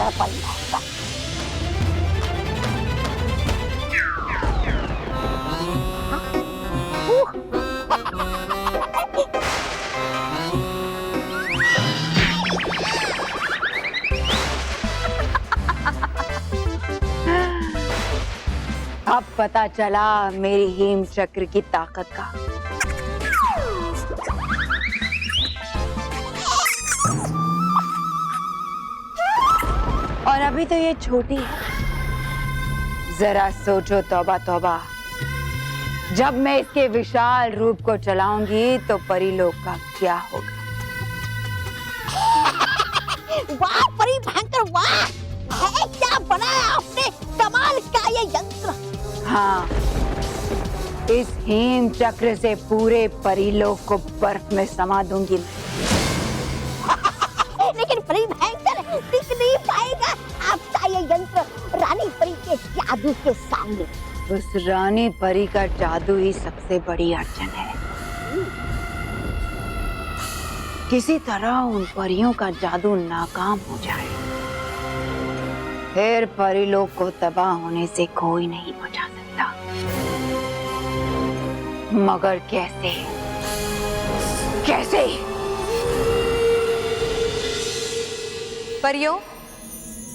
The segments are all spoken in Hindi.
है परी भयंकर। अब पता चला मेरी हेम चक्र की ताकत का। और अभी तो ये छोटी है, जरा सोचो तौबा तौबा, जब मैं इसके विशाल रूप को चलाऊंगी तो परीलोक का क्या होगा। वाह परी भयंकर, वाह है क्या बनाया आपने, कमाल का ये यंत्र। हाँ, इस हेम चक्र से पूरे परीलोक को बर्फ में समा दूंगी मैं। लेकिन परी भयंकर टिक नहीं पाएगा आपका ये यंत्र रानी परी के जादू के सामने। उस रानी परी का जादू ही सबसे बड़ी अड़चन है। किसी तरह उन परियों का जादू नाकाम हो जाए, फिर परीलोक को तबाह होने से कोई नहीं बचा सकता। मगर कैसे? कैसे? परियों,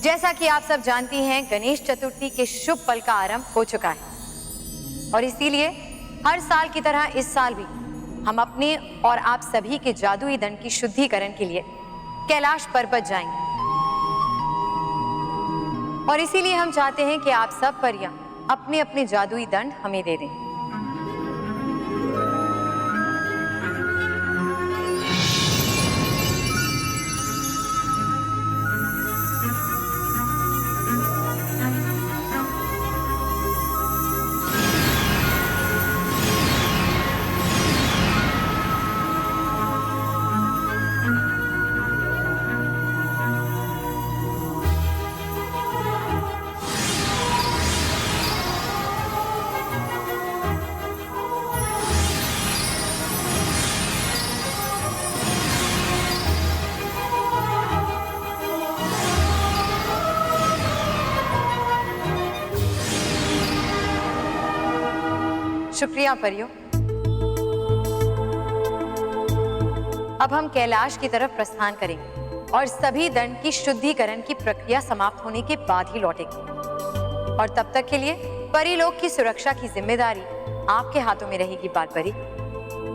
जैसा कि आप सब जानती हैं, गणेश चतुर्थी के शुभ पल का आरंभ हो चुका है और इसीलिए हर साल की तरह इस साल भी हम अपने और आप सभी के जादुई दंड की शुद्धिकरण के लिए कैलाश पर्वत जाएंगे। और इसीलिए हम चाहते हैं कि आप सब परियां अपने अपने जादुई दंड हमें दे दें। शुक्रिया परियों। अब हम कैलाश की तरफ प्रस्थान करेंगे और सभी दंड की शुद्धिकरण की प्रक्रिया समाप्त होने के बाद ही लौटेंगे। और तब तक के लिए परीलोक की सुरक्षा की जिम्मेदारी आपके हाथों में रहेगी बाल परी।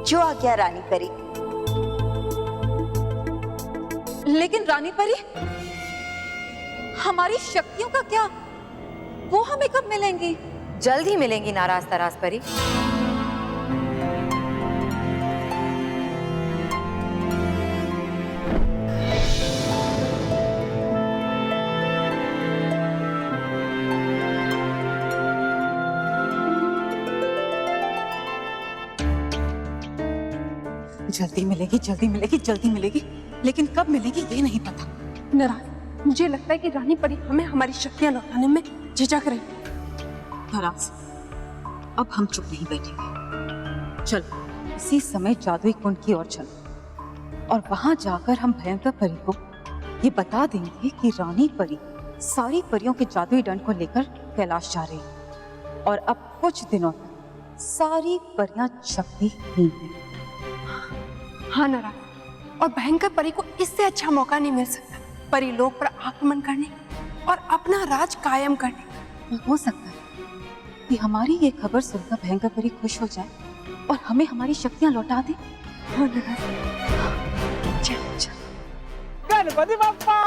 जो आज्ञा रानी परी। लेकिन रानी परी, हमारी शक्तियों का क्या? वो हमें कब मिलेंगी? जल्द ही मिलेंगी नाराज तराज परी। जल्दी मिलेगी, जल्दी मिलेगी, जल्दी मिलेगी, लेकिन कब मिलेगी ये नहीं पता। नाराज, मुझे लगता है कि रानी परी हमें हमारी शक्तियां लौटाने में झिझक रही। नाराज, अब हम चुप नहीं बैठेंगे। चलो इसी समय जादुई कुंड की ओर चलो और वहां जाकर हम भयंकर परी को ये बता देंगे कि रानी परी सारी परियों के जादुई दंड को लेकर कैलाश जा रही है और अब कुछ दिनों तक सारी परियां शक्तिहीन हैं। हाँ नाराज, और भयंकर परी को इससे अच्छा मौका नहीं मिल सकता परीलोक पर आक्रमण करने और अपना राज कायम करने। हो सकता है कि हमारी ये खबर सुनकर भयंकर परी खुश हो जाए और हमें हमारी शक्तियां लौटा दे। हाँ नाराज, चल चल। गणपति बप्पा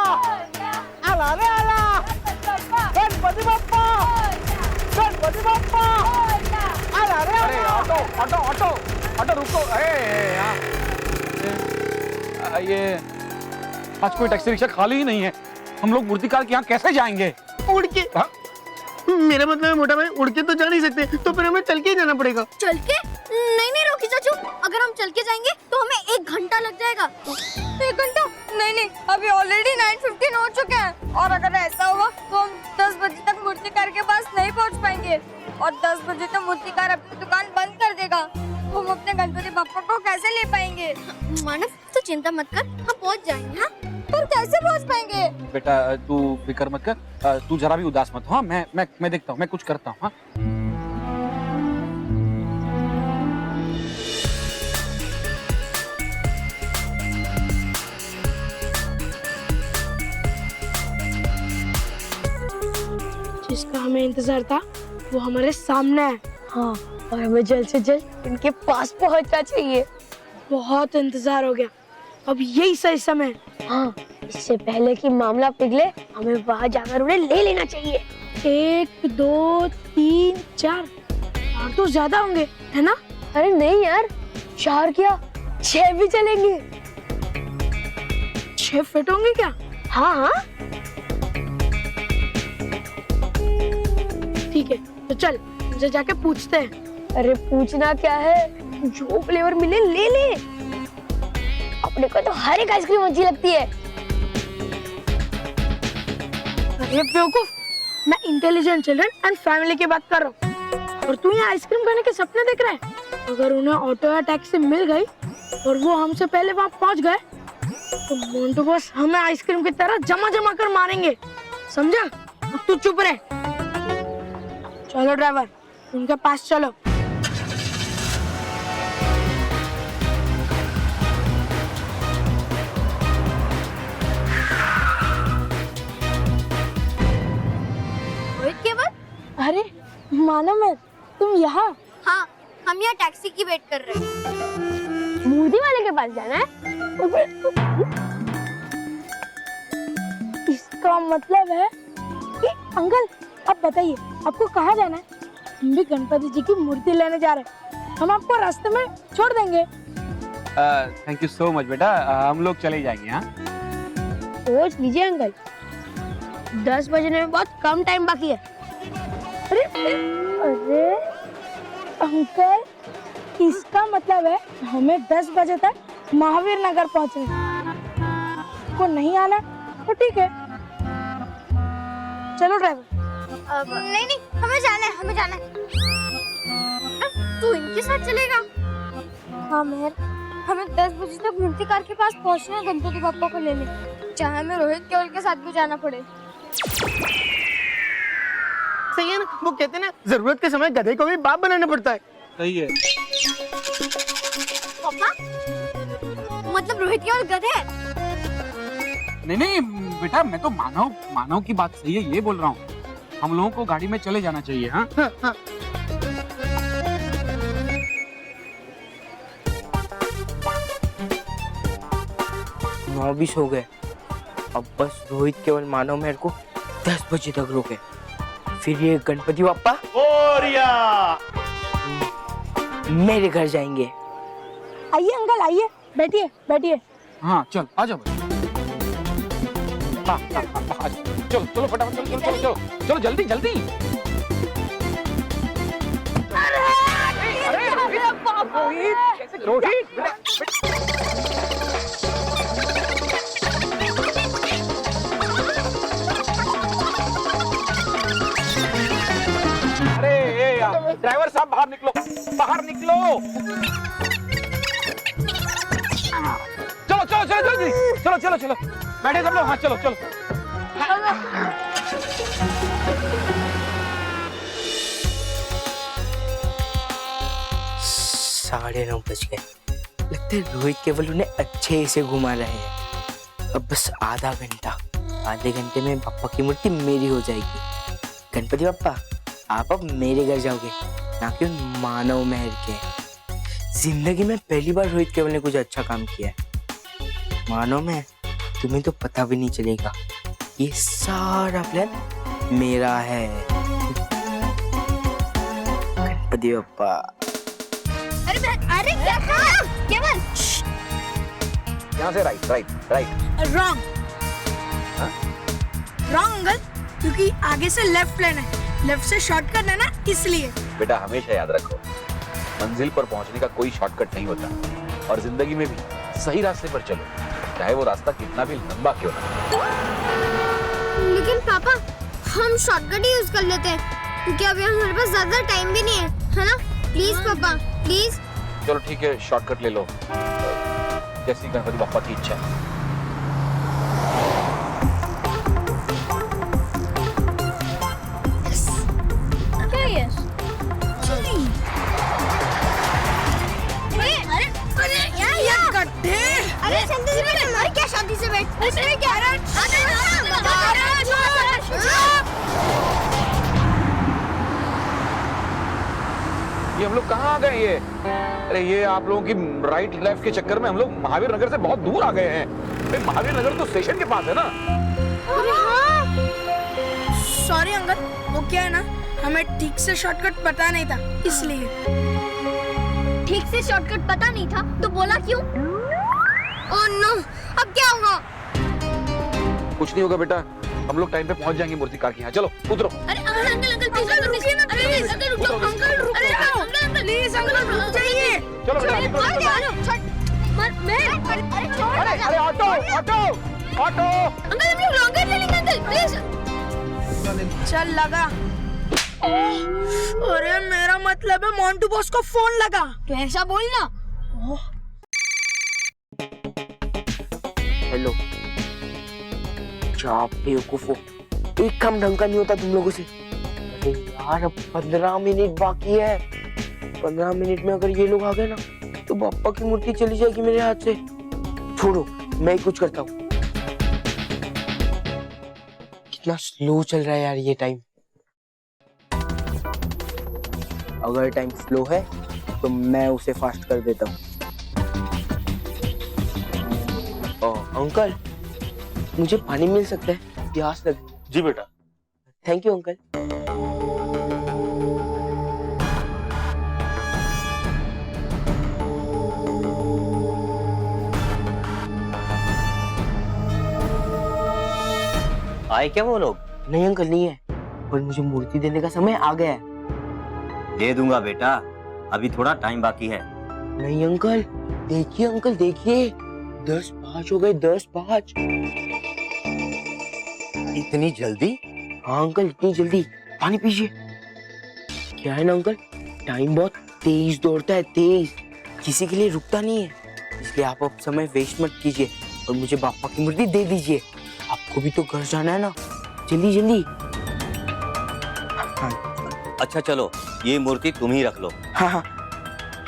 आला रे आला, गणपति बप्पा, गणपति बप्पा आला रे। अरे ऑटो ऑटो ऑटो ऑटो रुको। ये आज कोई टैक्सी रिक्शा खाली ही नहीं है। हम लोग मूर्तिकार के यहाँ कैसे जाएंगे? उड़ के? मेरा मतलब है मोटा भाई, उड़ के तो जा नहीं सकते, तो फिर हमें चल के ही जाना पड़ेगा। चल के? नहीं नहीं रोकी चाचू, अगर हम चल के जाएंगे तो हमें 1 घंटा लग जाएगा। 1 घंटा? नहीं नहीं, अभी ऑलरेडी 9:15 हो चुके हैं और अगर ऐसा हुआ तो हम 10 बजे तक मूर्तिकार के पास नहीं पहुंच पाएंगे और 10 बजे तक मूर्तिकार अपनी दुकान बंद कर देगा। हम अपने गणपति बप्पा को कैसे ले पाएंगे? मानव तो चिंता मत कर, हम पहुंच जाएंगे। हाँ, पर कैसे पहुंच पाएंगे? बेटा तू फिक्र मत कर, तू जरा भी उदास मत हो। हाँ, मैं देखता हूँ, मैं कुछ करता हूँ। हाँ जिसका हमें इंतजार था वो हमारे सामने है। हाँ, और हमें जल्द से जल्द इनके पास पहुंचना चाहिए। बहुत इंतजार हो गया, अब यही सही समय है। हाँ, इससे पहले कि मामला पिघले हमें वहाँ जाकर उन्हें ले लेना चाहिए। 1 2 3 4 तो ज्यादा होंगे, है ना? अरे नहीं यार, 4 क्या 6 भी चलेंगे। 6 फिट होंगे क्या? हाँ हाँ ठीक है, तो चल उनसे जाके पूछते हैं। अरे पूछना क्या है, जो फ्लेवर मिले ले ले। अपने को तो हर एक आइसक्रीम अच्छी लगती है। अरे बेवकूफ, मैं इंटेलिजेंट चिल्ड्रन एंड फैमिली की बात कर रहा हूँ, और तू यहाँ आइसक्रीम खाने के सपने देख रहा है। अगर उन्हें ऑटो या टैक्सी मिल गई और वो हमसे पहले वहाँ पहुँच गए तो मोंटू बॉस हमें आइसक्रीम की तरह जमा जमा कर मारेंगे, समझा? अब तू चुप रह। चलो ड्राइवर, उनके पास चलो। अरे मानो मैं, तुम यहाँ? हाँ, हम यहाँ टैक्सी की वेट कर रहे हैं। मूर्ति वाले के पास जाना है? इसका मतलब है कि अंकल, अब बताइए आपको कहाँ जाना है? हम भी गणपति जी की मूर्ति लेने जा रहे हैं, हम आपको रास्ते में छोड़ देंगे। थैंक यू सो मच बेटा, हम लोग चले जाएंगे। हाँ सोच लीजिए अंकल, 10 बजने में बहुत कम टाइम बाकी है। अरे अरे अंकल, इसका मतलब है हमें 10 बजे तक महावीर नगर पहुंचना। को नहीं आना तो ठीक है, चलो ड्राइवर। नहीं नहीं, हमें जाना है, हमें जाना है। तू इनके साथ चलेगा? हाँ मेहर, हमें 10 बजे तक मूर्ति कार के पास पहुंचना है गणपति बप्पा को लेने, चाहे हमें रोहित केवल के साथ भी जाना पड़े। सही है ना, वो कहते हैं ना, जरूरत के समय गधे को भी बाप बनाना पड़ता है। सही है। पापा, मतलब रोहित केवल गधे है? नहीं बेटा, मैं तो मानव की बात सही है ये बोल रहा हूँ। हम लोगों को गाड़ी में चले जाना चाहिए। हाँ हाँ हाँ। नौ 20 हो गए, अब बस रोहित केवल मानव मेरे को 10 बजे तक रोके, फिर ये गणपति बप्पा मेरे घर जाएंगे। आइए अंकल, आइए, बैठिए बैठिए। हाँ चल, आ जाओ। चलो चलो फटाफट, चलो चलो चलो चलो जल्दी जल्दी। अरे रोहित, अरे ड्राइवर साहब बाहर निकलो, बाहर निकलो। चलो चलो चलो जल्दी, चलो चलो चलो, बैठे सब लोग। हाँ चलो चलो। 9:30 बज गए, लगता है रोहित केवल उन्हें अच्छे से घुमा रहे हैं। अब बस आधा घंटा, आधे घंटे में पापा की मूर्ति मेरी हो जाएगी। गणपति बप्पा, आप अब मेरे घर जाओगे, ना कि उन मानव मेहर के। जिंदगी में पहली बार रोहित केवल ने कुछ अच्छा काम किया है। मानव मेहर, तुम्हें तो पता भी नहीं चलेगा, ये सारा प्लान मेरा है। गणपति बप्पा। अरे क्या केवल? यहाँ से right right right. Wrong wrong uncle, क्योंकि आगे से लेफ्ट लेना है, लेफ्ट से शॉर्टकट है ना, इसलिए। बेटा हमेशा याद रखो, मंजिल पर पहुंचने का कोई शॉर्टकट नहीं होता, और जिंदगी में भी सही रास्ते पर चलो, चाहे वो रास्ता कितना भी लंबा क्यों ना। लेकिन पापा, हम शॉर्टकट ही यूज कर लेते हैं, क्योंकि अभी हमारे पास ज्यादा टाइम भी नहीं है ना? प्लीज पापा, प्लीज। चलो ठीक है, शॉर्टकट ले लो, जैसी गणपति बप्पा की इच्छा। ये हम लोग कहाँ आ गए ये? अरे ये आप लोगों की राइट लेफ्ट के चक्कर में हम लोग महावीर नगर से बहुत दूर आ गए हैं। भाई महावीर नगर तो स्टेशन के पास है ना। अरे हाँ, सॉरी अंकल, वो क्या है ना, हमें ठीक से शॉर्टकट पता नहीं था इसलिए। ठीक से शॉर्टकट पता नहीं था तो बोला क्यों? ओह नो, अब क्या होगा? कुछ नहीं होगा बेटा, हम लोग टाइम पे पहुंच जाएंगे मूर्तिकार के यहाँ। चलो उतरो। अरे अंकल रुकिए ना, प्लीज अंकल रुको, अंकल रुको, अंकल प्लीज अंकल रुक जाइए। चलो बेटा निकलो। अरे ऑटो ऑटो ऑटो। अंकल हम लोग लॉन्ग ले लेंगे अंकल, प्लीज। चल लगा। अरे मेरा मतलब है मोंटू बॉस को फोन लगा। तो ऐसा बोलना। हेलो, क्या बेवकूफो, एक काम ढंग का नहीं होता तुम लोगों से। अरे यार अब 15 मिनट बाकी है। 15 मिनट में अगर ये लोग आ गए ना तो बाप्पा की मूर्ति चली जाएगी मेरे हाथ से। छोड़ो, मैं ही कुछ करता हूँ। कितना स्लो चल रहा है यार ये टाइम। अगर टाइम स्लो है तो मैं उसे फास्ट कर देता हूँ। अंकल, मुझे पानी मिल सकता है? प्यास लगी। जी बेटा। Thank you uncle. आए क्या वो लोग? नहीं अंकल, नहीं है, पर मुझे मूर्ति देने का समय आ गया है। दे दूंगा बेटा, अभी थोड़ा टाइम बाकी है। नहीं अंकल, देखिए अंकल देखिए, 10:05 हो गए, 10:05। इतनी जल्दी? हाँ अंकल, इतनी जल्दी। पानी पीजिए। क्या है ना अंकल, टाइम बहुत तेज दौड़ता है, तेज, किसी के लिए रुकता नहीं है। इसलिए आप अब समय वेस्ट मत कीजिए और मुझे बाप्पा की मूर्ति दे दीजिए। आपको भी तो घर जाना है ना, जल्दी जल्दी। अच्छा चलो, ये मूर्ति तुम ही रख लो। हाँ हाँ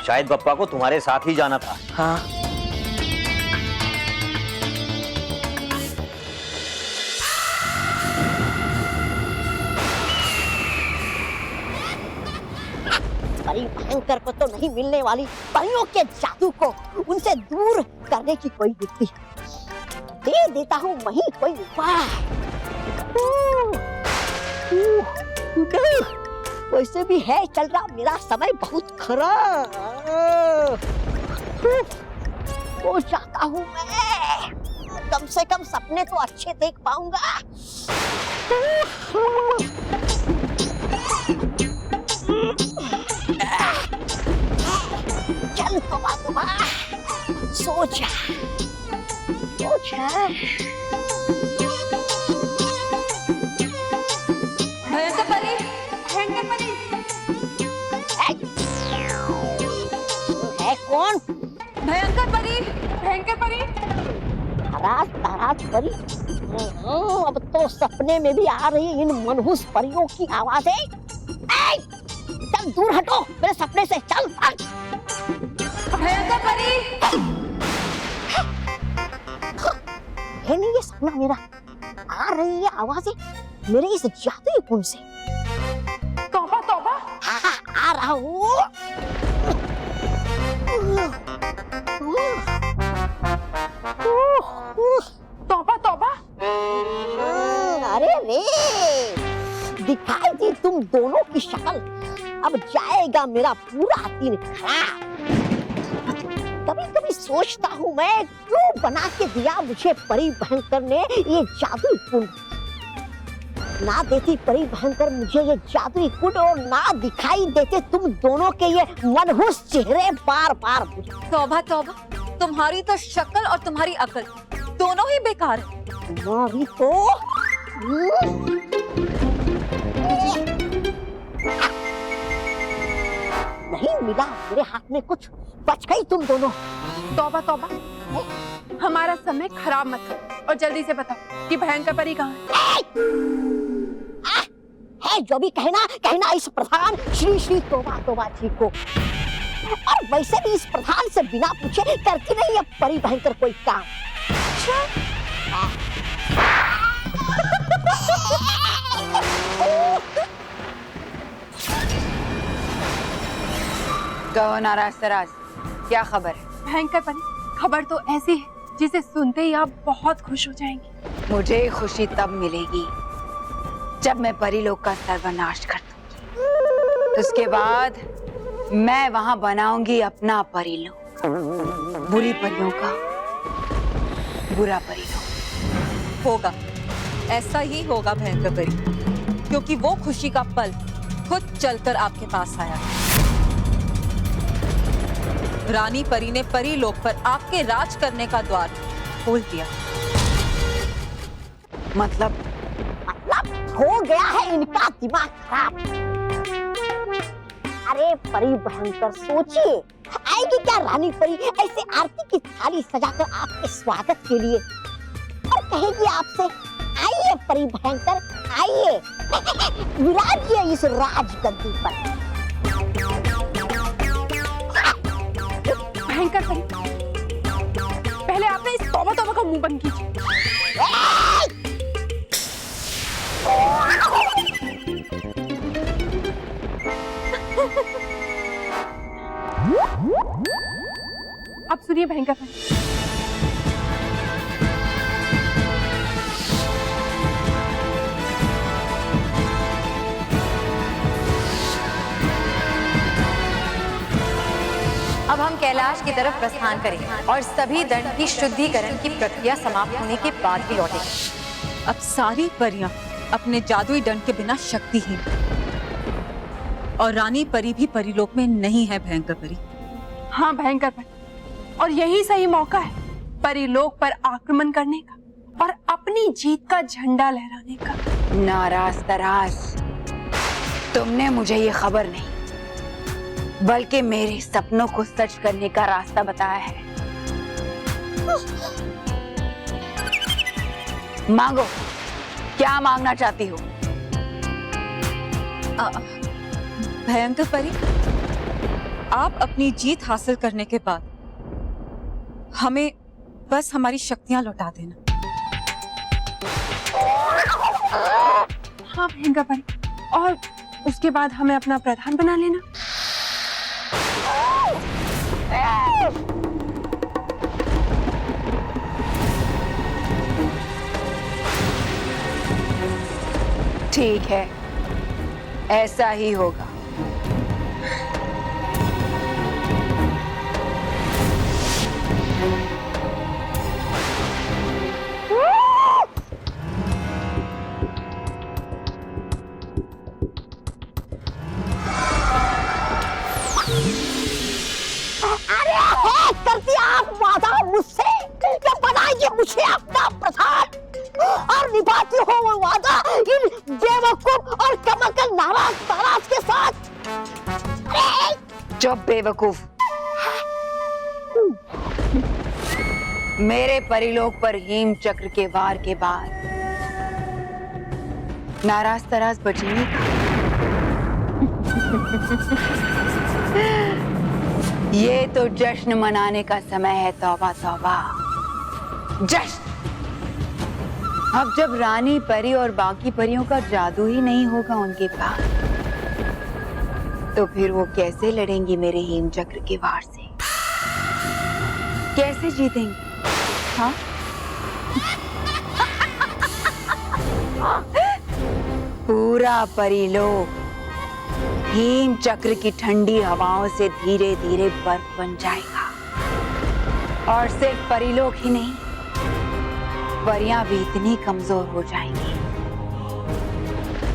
शायद बप्पा को तुम्हारे साथ ही जाना था। हाँ। परी भयंकर को तो नहीं मिलने वाली परियों के जादू को उनसे दूर करने की कोई युक्ति दे देता हूँ, वही कोई उपाय। वैसे भी है चल रहा मेरा समय बहुत खराब। हो जाता हूँ मैं, कम से कम सपने तो अच्छे देख पाऊंगा। चल तोबा सोचा भयंकर परी, भयंकर परी। है कौन? भयंकर परी, भयंकर परी। ताराज परी। अब तो सपने में भी आ रही इन मनहूस परियों की आवाजें। चल दूर हटो मेरे सपने से, चल। भयंकर परी। है नहीं ये सपना मेरा, आ रही है आवाजें मेरे इस जादुई कुंड से। तौबा तौबा। हाँ, आ रहा हूँ। तौबा तौबा। अरे रे, दिखाई दी तुम दोनों की शक्ल। अब जाएगा मेरा पूरा दिन खराब। कभी कभी सोचता हूँ मैं, क्यों बना के दिया मुझे परी भयंकर ने ये जादुई कुंड। ना देती परी भयंकर मुझे ये जादुई कुंड और ना दिखाई देते तुम दोनों के ये मनहूस चेहरे बार बार मुझे। तौबा तौबा, तुम्हारी तो शक्ल और तुम्हारी अकल दोनों ही बेकार है। तुम्हारी तो नहीं मिला मेरे हाथ में कुछ, बच गई तुम दोनों। तौबा तौबा, हमारा समय खराब मत करो और जल्दी से बताओ कि भयंकर परी कहाँ है। जो भी कहना इस प्रधान श्री श्री तोबा तोबा जी को। और वैसे भी इस प्रधान से बिना पूछे करती नहीं है परी भयंकर कोई काम। कहो नाराज तराज, क्या खबर है? भयंकर परी, खबर तो ऐसी है जिसे सुनते ही आप बहुत खुश हो जाएंगी। मुझे खुशी तब मिलेगी जब मैं परीलोक का सर्वनाश कर दूंगी। उसके बाद मैं वहां बनाऊंगी अपना परीलोक, बुरी परियों का बुरा परीलोक। होगा, ऐसा ही होगा भयंकर परी, क्योंकि वो खुशी का पल खुद चलकर आपके पास आया। रानी परी ने परीलोक पर आपके राज करने का द्वार खोल दिया। मतलब हो गया है इनका दिमाग खराब। अरे परी भयंकर, सोचिए आएगी क्या रानी परी ऐसे आरती की थाली सजाकर आपके स्वागत के लिए और कहेगी आपसे, आइए परी भयंकर, आइए विराजिए इस राजगद्दी पर। भयंकर परी, पहले आपने इस तौबा तौबा का मुंह बंद कीजिए। अब सुनिए भयंकर परी, अब हम कैलाश की तरफ प्रस्थान करें और सभी दंड की शुद्धिकरण की प्रक्रिया समाप्त होने के बाद ही लौटेंगे। अब सारी परियां अपने जादुई दंड के बिना शक्तिहीन, और रानी परी भी परीलोक में नहीं है भयंकर परी। हाँ भयंकर परी, और यही सही मौका है परीलोक पर आक्रमण करने का और अपनी जीत का झंडा लहराने का। नाराज तराज, तुमने मुझे ये खबर नहीं बल्कि मेरे सपनों को सच करने का रास्ता बताया है। मांगो, क्या मांगना चाहती हो? भयंकर परी, आप अपनी जीत हासिल करने के बाद हमें बस हमारी शक्तियां लौटा देना। हाँ भयंकर परी, और उसके बाद हमें अपना प्रधान बना लेना। ठीक है, ऐसा ही होगा। अरे कर दिया आप वादा मुझसे कि बनाइए मुझे अपना प्रधान, और निभाती हो वो वादा इन बेवकूफ और कमकल नाराज ताराज के साथ। चुप बेवकूफ, मेरे परीलोक पर हेम चक्र के वार के बाद नाराज तराज बचेंगे का? ये तो जश्न मनाने का समय है। तौबा तौबा, जश्न। अब जब रानी परी और बाकी परियों का जादू ही नहीं होगा उनके पास, तो फिर वो कैसे लड़ेंगी मेरे हेम चक्र के वार से? कैसे जीतेंगी? हाँ? पूरा परीलोक हेम चक्र की ठंडी हवाओं से धीरे धीरे बर्फ बन जाएगा, और सिर्फ परीलोक ही नहीं, परियां भी इतनी कमजोर हो जाएंगी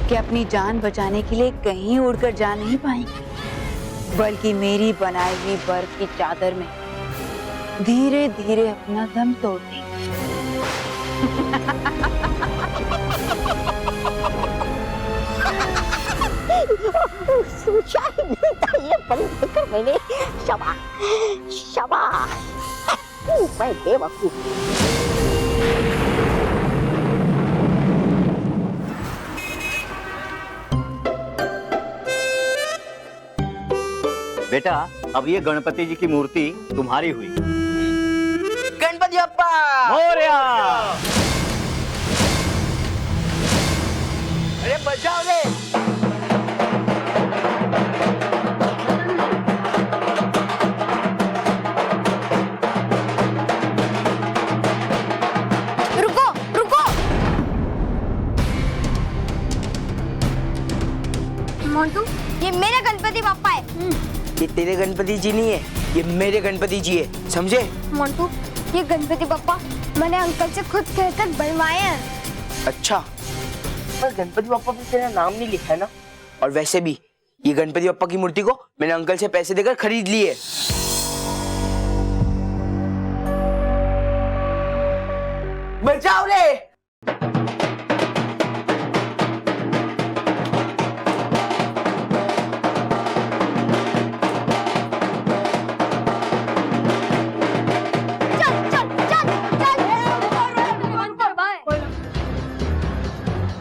कि अपनी जान बचाने के लिए कहीं उड़कर जा नहीं पाएंगी, बल्कि मेरी बनाई हुई बर्फ की चादर में धीरे धीरे अपना दम तोड़ देंगी। सोचा ही नहीं था ये परिवर्तन मैंने। शाबाश शाबाश, मैं बेवकूफ। बेटा, अब ये गणपति जी की मूर्ति तुम्हारी हुई। गणपति बप्पा मोरया। अरे बचाओ रे। ये तेरे गणपति जी नहीं है, ये मेरे गणपति जी है, समझे? मोंटू, ये गणपति बप्पा मैंने अंकल से खुद कहकर बनवाए हैं। अच्छा, पर गणपति बप्पा पे तेरा नाम नहीं लिखा है ना? और वैसे भी ये गणपति बप्पा की मूर्ति को मैंने अंकल से पैसे देकर खरीद ली है। बचाओ रे!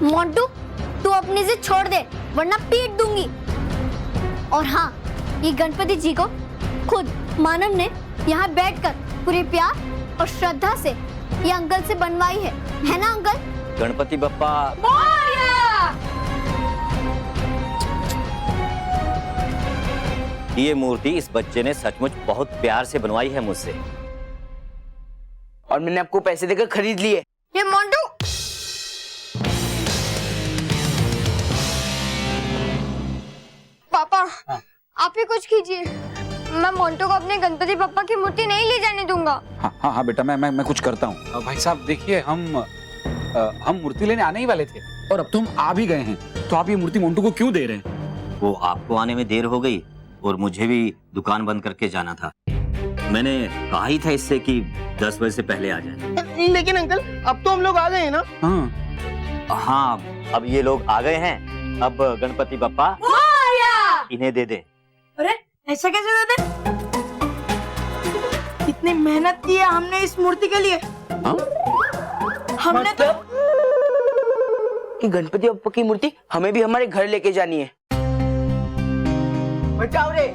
मोंटू, तू अपने से छोड़ दे वरना पीट दूंगी। और हाँ, ये गणपति जी को खुद मानव ने यहाँ बैठकर पूरे प्यार और श्रद्धा से ये अंकल से बनवाई है ना अंकल? गणपति बप्पा ये मूर्ति इस बच्चे ने सचमुच बहुत प्यार से बनवाई है मुझसे, और मैंने आपको पैसे देकर खरीद ली है। ये मोंटू, पापा आप ही कुछ कीजिए, मैं मोंटू को अपने गणपति बप्पा की मूर्ति नहीं ले जाने दूंगा। हाँ बेटा, मैं कुछ करता हूँ। भाई साहब देखिए, हम मूर्ति लेने आने ही वाले थे और अब तो हम आ भी गए हैं, तो आप ये मूर्ति मोंटू को क्यों दे रहे हैं? वो आपको आने में देर हो गई और मुझे भी दुकान बंद करके जाना था। मैंने कहा ही था इससे कि 10 बजे से पहले आ जाए। लेकिन अंकल अब तो हम लोग आ गए हैं ना। हाँ, अब ये लोग आ गए हैं, अब गणपति बप्पा इन्हें दे दे। अरे ऐसा कैसे दे दे? कितनी मेहनत की है हमने इस मूर्ति के लिए। हमने तो कि गणपति बप्पा की मूर्ति हमें भी हमारे घर लेके जानी है। बचाओ रे!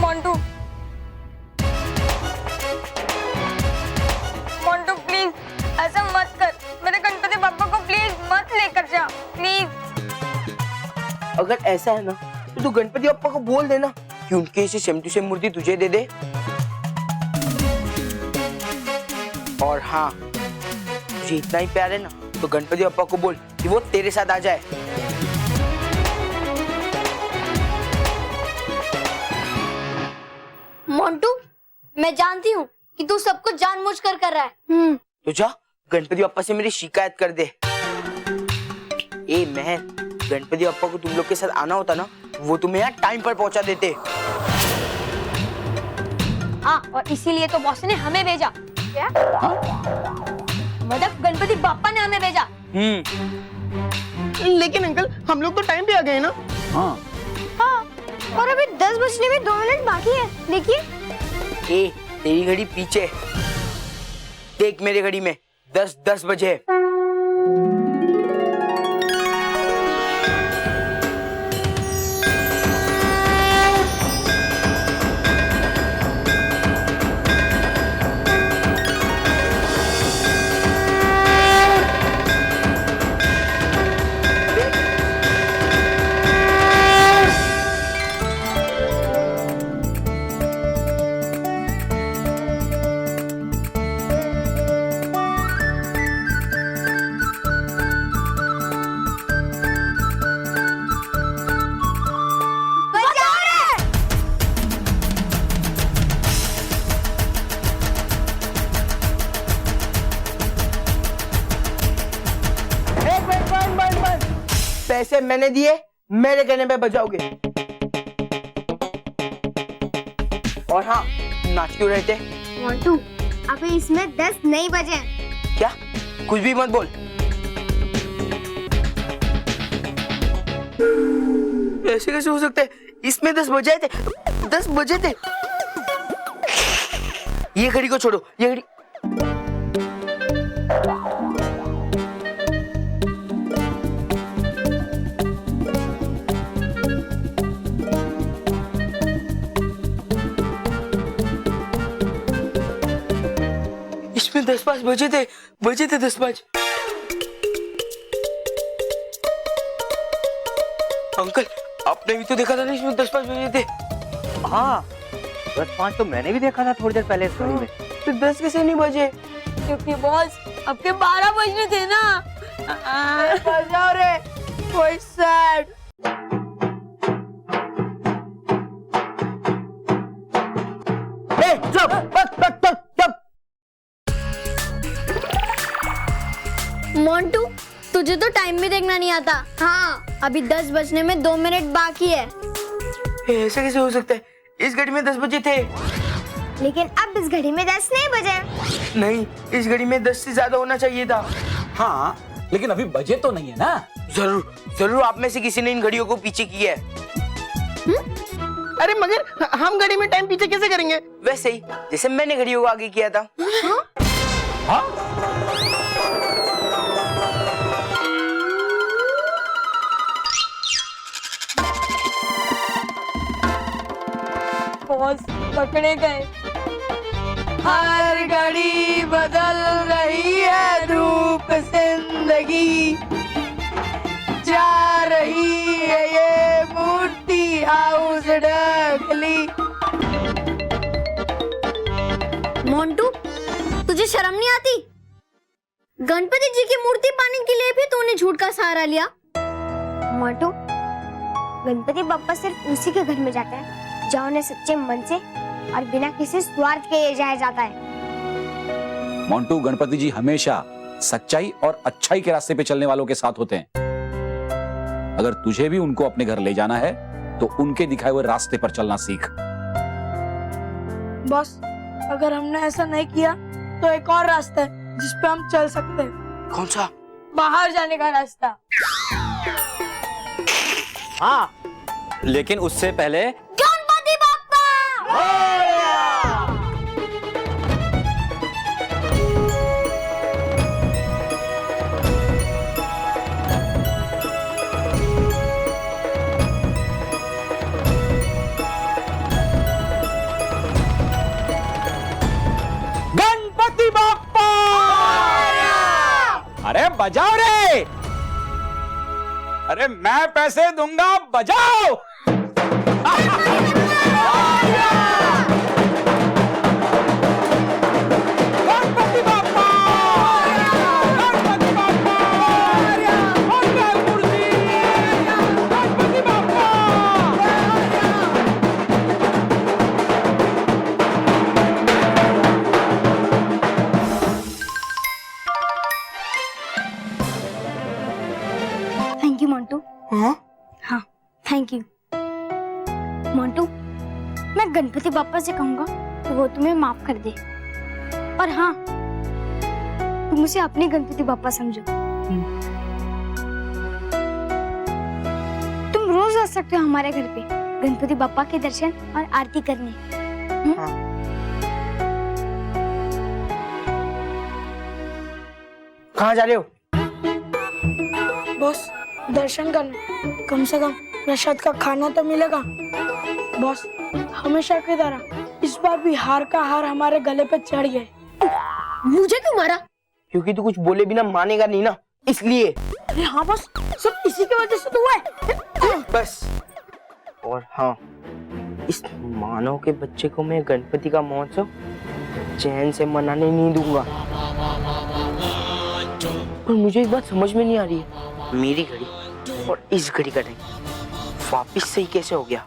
मोंटू, मोंटू प्लीज ऐसा मत कर, मेरे गणपति बप्पा को प्लीज मत लेकर जा प्लीज। अगर ऐसा है ना तो तू गणपति बप्पा को बोल देना कि उनके इसे सेम टू सेम मूर्ति तुझे दे दे। और हाँ, तुझे इतना ही प्यार है ना तो गणपति बप्पा को बोल कि वो तेरे साथ आ जाए। मोंटू, मैं जानती हूँ कि तू सब कुछ जानबूझकर कर रहा है। तो जा गणपति बप्पा से मेरी शिकायत कर दे। ए मैं गणपति बप्पा को तुम लोग के साथ आना होता ना, वो तुम्हें यहाँ टाइम पर पहुंचा देते। हाँ, और इसीलिए तो बॉस ने हमें भेजा। क्या? मतलब गणपति बप्पा ने हमें भेजा। लेकिन अंकल हम लोग तो टाइम पे आ गए ना। हाँ, और अभी 10 बजने में 2 मिनट बाकी है। देखिए, ए तेरी घड़ी पीछे देख, मेरी घड़ी में 10 बजे। पैसे मैंने दिए, मेरे कहने पे बजाओगे। और हाँ, नाच क्यों रहे थे? मोंटू, अभी इसमें 10 नहीं बजे। क्या? कुछ भी मत बोल। ऐसे कैसे हो सकता है? इसमें 10 बजे थे, 10 बजे थे। ये घड़ी को छोड़ो, ये घड़ी। इसमें 10-5 बजे थे 10-5। अंकल आपने भी तो देखा था ना इसमें 10-5 बजे थे। हाँ 10-5 तो मैंने भी देखा था थोड़ी देर पहले इस घड़ी में। तो 10 कैसे नहीं बजे? क्योंकि बॉस आपके 12 बजने थे ना। बजाओ रे कोई सैड। मोंटू तुझे तो टाइम भी देखना नहीं आता। हाँ अभी 10 बजने में 2 मिनट बाकी है। ऐसा कैसे हो सकता है? इस घड़ी में 10 बजे थे। लेकिन अब इस घड़ी में 10 नहीं बजे। नहीं, इस घड़ी में 10 से ज्यादा होना चाहिए था। हाँ लेकिन अभी बजे तो नहीं है ना। जरूर जरूर आप में से किसी ने इन घड़ियों को पीछे किया है। अरे मगर हम घड़ी में टाइम पीछे कैसे करेंगे? वैसे ही जैसे मैंने घड़ियों को आगे किया था। बॉस पकड़े गए। हर घड़ी बदल रही है धूप जिंदगी, जा रही है ये मूर्ति हाउस ढकली। मोंटू तुझे शर्म नहीं आती? गणपति जी की मूर्ति पाने के लिए भी तूने झूठ का सहारा लिया। मोंटू गणपति बप्पा सिर्फ उसी के घर में जाते हैं जहाँ उन्हें सच्चे मन से और बिना किसी स्वार्थ के जाया जाता है। मोंटू गणपति जी हमेशा सच्चाई और अच्छाई के रास्ते पे चलने वालों के साथ होते हैं। अगर तुझे भी उनको अपने घर ले जाना है तो उनके दिखाए हुए रास्ते पर चलना सीख। बॉस अगर हमने ऐसा नहीं किया तो एक और रास्ता है जिस पे हम चल सकते हैं। कौन सा? बाहर जाने का रास्ता। हाँ लेकिन उससे पहले गणपति बप्पा। गणपति बाप्पा। अरे बजाओ रे। अरे मैं पैसे दूंगा, बजाओ। गणपति बाप्पा, गणपति बाप्पा, मंगल मूर्ति, गणपति बाप्पा। Thank you Montu. हाँ थैंक यू मोंटू। मैं गणपति बाप्पा से कहूंगा तो वो तुम्हें माफ कर दे। और हाँ तुम उसे अपने गणपति बाप्पा समझो। तुम रोज आ सकते हो हमारे घर पे गणपति बाप्पा के दर्शन और आरती करने। कहाँ जा रहे हो? बॉस दर्शन करने, कम से कम प्रसाद का खाना तो मिलेगा। बॉस हमेशा की तरह इस बार भी हार का हार हमारे गले पे चढ़ गए। मुझे क्यों मारा? क्योंकि तू कुछ बोले बिना मानेगा नहीं ना, इसलिए। अरे हाँ बॉस सब इसी की वजह से तो हुआ है। बस। और हाँ इस मानव के बच्चे को मैं गणपति का महोत्सव चैन से मनाने नहीं दूंगा। पर मुझे एक बात समझ में नहीं आ रही है, मेरी घड़ी और इस घड़ी का टाइम वापिस सही कैसे हो गया?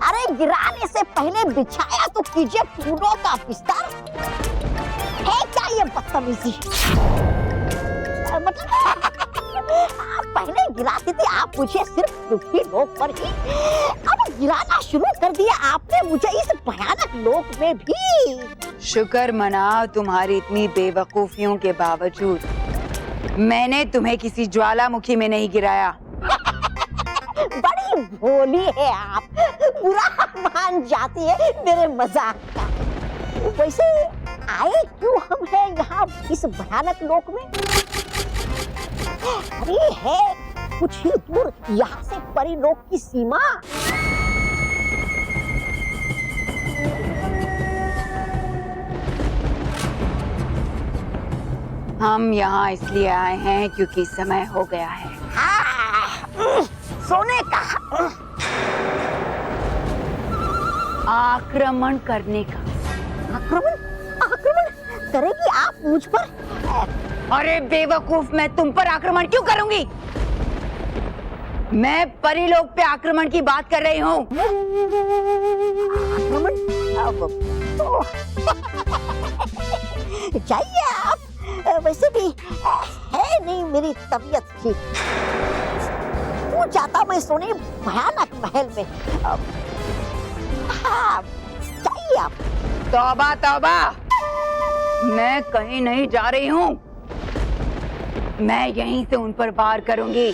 अरे गिराने से पहले बिछाया तो कीजिए फूलों का बिस्तर। है क्या ये बदतमीजी? मतलब पहले गिराती थी आप मुझे सिर्फ दुखी लोग पर ही, अब गिराना शुरू कर दिया आपने मुझे इस भयानक लोक में भी। शुक्र मनाओ तुम्हारी इतनी बेवकूफियों के बावजूद मैंने तुम्हें किसी ज्वालामुखी में नहीं गिराया। बड़ी भोली है आप, बुरा मान जाती है मेरे मजाक का। वैसे आए क्यों हम हैं यहाँ इस भयानक लोक में? अरे है कुछ ही दूर यहाँ से परीलोक की सीमा। हम यहाँ इसलिए आए हैं क्योंकि समय हो गया है सोने का। आक्रमण करने का। आक्रमण? आक्रमण करेगी आप मुझ पर? अरे बेवकूफ, मैं तुम पर आक्रमण क्यों करूंगी? मैं परीलोक पे आक्रमण की बात कर रही हूँ। आक्रमण? जाइए आप, वैसे भी है नहीं मेरी तबीयत ठीक। वो जाता मैं सोने भयानक महल में। हाँ, जाइए आप। तौबा तौबा, मैं कहीं नहीं जा रही हूँ। मैं यहीं से उन पर वार करूंगी।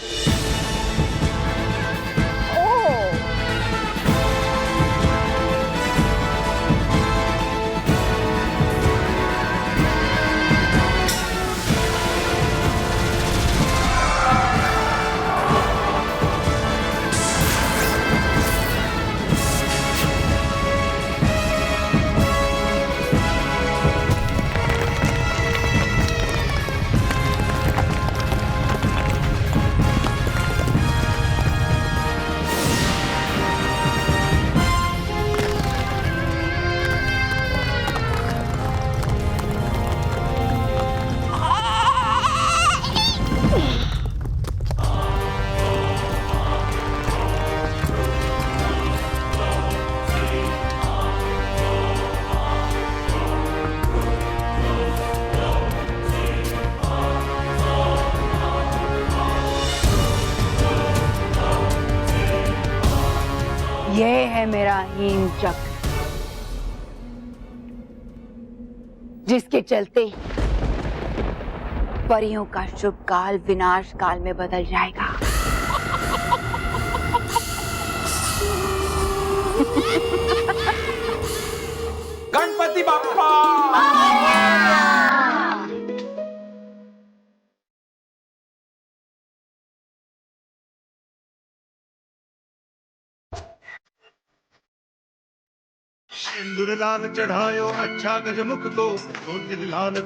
ये है मेरा हीम चक्र, जिसके चलते परियों का शुभ काल विनाश काल में बदल जाएगा। गणपति बाप्पा! सिंदूर लाल चढ़ायो अच्छा गजमुख को, तो दिल लाल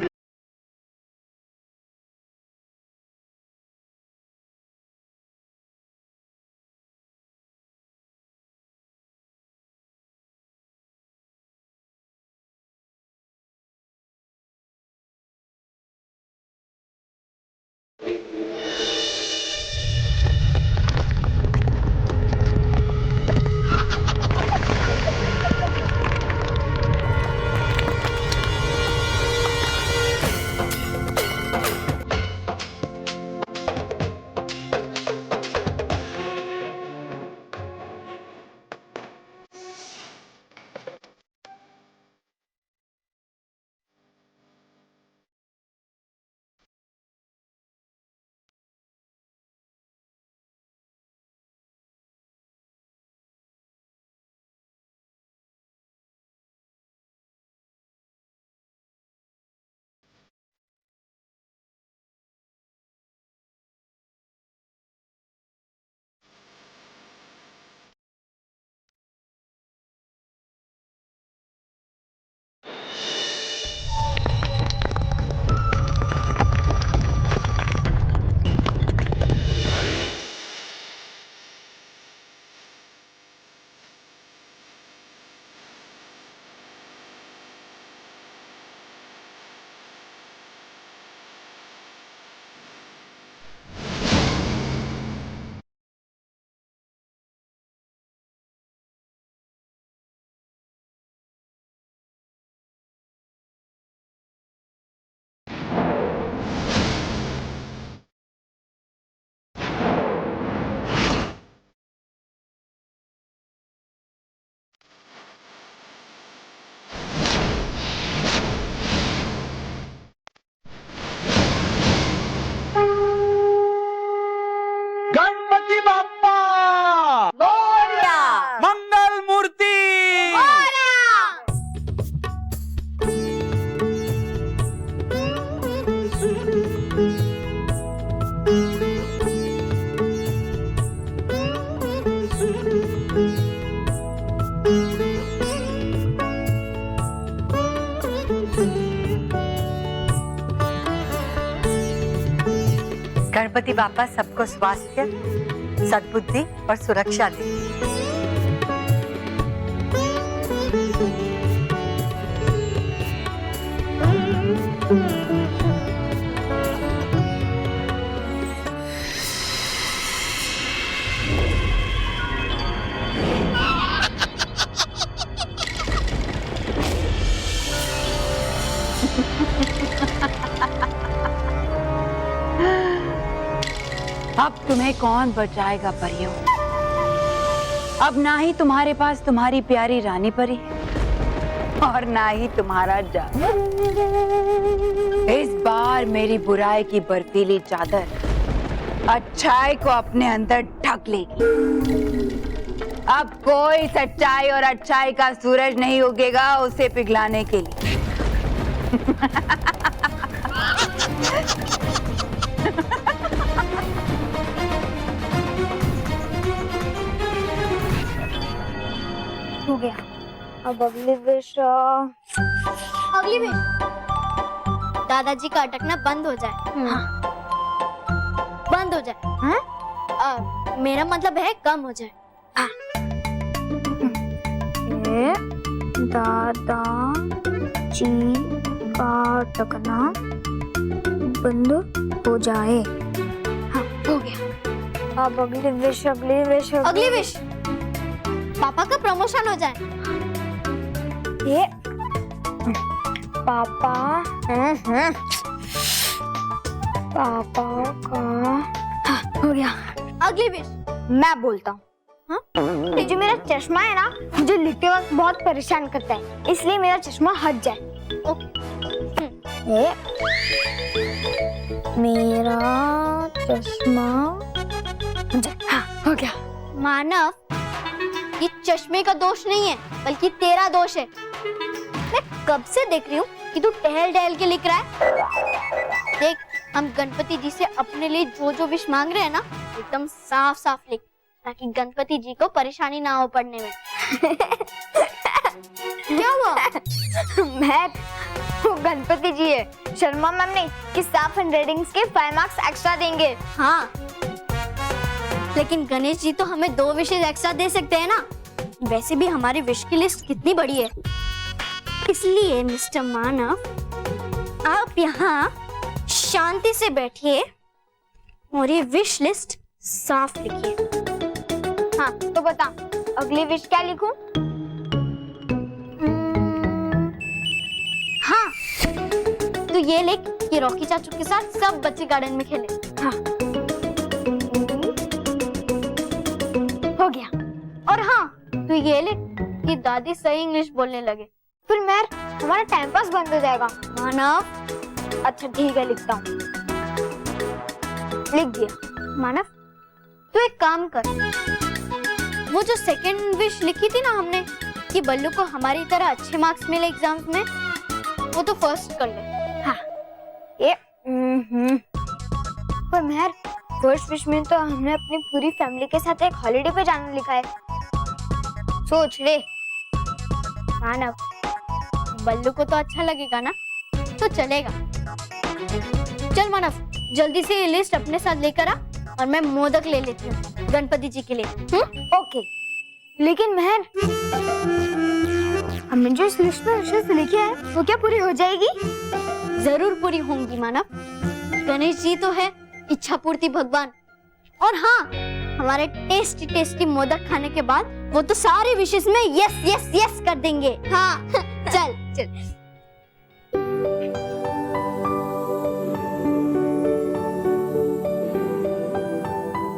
गणपति बापा सबको स्वास्थ्य, सद्बुद्धि और सुरक्षा दे। अब तुम्हें कौन बचाएगा परियों? अब ना ही तुम्हारे पास तुम्हारी प्यारी रानी परी है और ना ही तुम्हारा जादू। इस बार मेरी बुराई की बर्फीली चादर अच्छाई को अपने अंदर ढक लेगी। अब कोई सच्चाई और अच्छाई का सूरज नहीं उगेगा उसे पिघलाने के लिए। हो गया। अब अगली विश दादाजी का अटकना बंद हो जाए। हाँ। बंद हो जाए। हाँ? मेरा मतलब है कम हो जाए। हाँ। दादाजी का अटकना बंद हो जाए। हाँ, हो गया। अब अगली विश अगली विश पापा का प्रमोशन हो जाए। ये पापा पापा का हाँ, हो गया। अगली विश मैं बोलता हूँ। हाँ? ये जो मेरा चश्मा है ना, मुझे लिखते वक्त बहुत परेशान करता है, इसलिए मेरा चश्मा हट जाए। ओके। ये मेरा चश्मा हाँ, हो गया। मानव, ये चश्मे का दोष नहीं है बल्कि तेरा दोष है। मैं कब से देख रही हूँ कि तू टहल टहल के लिख रहा है। देख, हम गणपति जी से अपने लिए जो जो विश मांग रहे हैं ना, एकदम साफ साफ लिख, ताकि गणपति जी को परेशानी ना हो पढ़ने में। क्या हुआ? मैं वो गणपति जी है, शर्मा मैम नहीं कि साफ हैंडराइटिंग्स के 5 मार्क्स एक्स्ट्रा देंगे। हाँ, लेकिन गणेश जी तो हमें 2 विशेष एक्स्ट्रा दे सकते हैं ना। वैसे भी हमारी विश की लिस्ट कितनी बड़ी है, इसलिए मिस्टर मानव, आप यहाँ शांति से बैठिए और ये विश लिस्ट साफ लिखिए। हाँ, तो बता अगली विश क्या लिखूं? हाँ, तो ये लिख कि रॉकी चाचू के साथ सब बच्चे गार्डन में खेले। हाँ, हो गया। और हाँ, तो ये लिख कि दादी सही इंग्लिश बोलने लगे, फिर मैं हमारा टाइम पास बंद हो जाएगा। मानव, अच्छा ठीक है, लिखता हूँ। लिख दिया। मानव, तू एक काम कर, वो जो सेकंड विश लिखी थी ना हमने कि बल्लू को हमारी तरह अच्छे मार्क्स मिले एग्जाम्स में, वो तो फर्स्ट कर ले। हाँ, ये पर मेहर, फर्स्ट विश में तो हमने अपनी पूरी फैमिली के साथ एक हॉलिडे पे जाना लिखा है। सोच ले। मानव, बल्लू को तो अच्छा लगेगा ना, तो चलेगा। चल मानव, जल्दी से ये लिस्ट अपने साथ लेकर आ और मैं मोदक ले लेती हूँ गणपति जी के लिए। ओके। लेकिन मेहर, हमने जो इस लिस्ट में विशेष लिखे हैं वो क्या पूरी हो जाएगी? जरूर पूरी होंगी मानव। गणेश जी तो है इच्छा पूर्ति भगवान। और हाँ, हमारे टेस्टी टेस्टी मोदक खाने के बाद वो तो सारे विशेष में यस यस यस कर देंगे। हाँ, चल चल।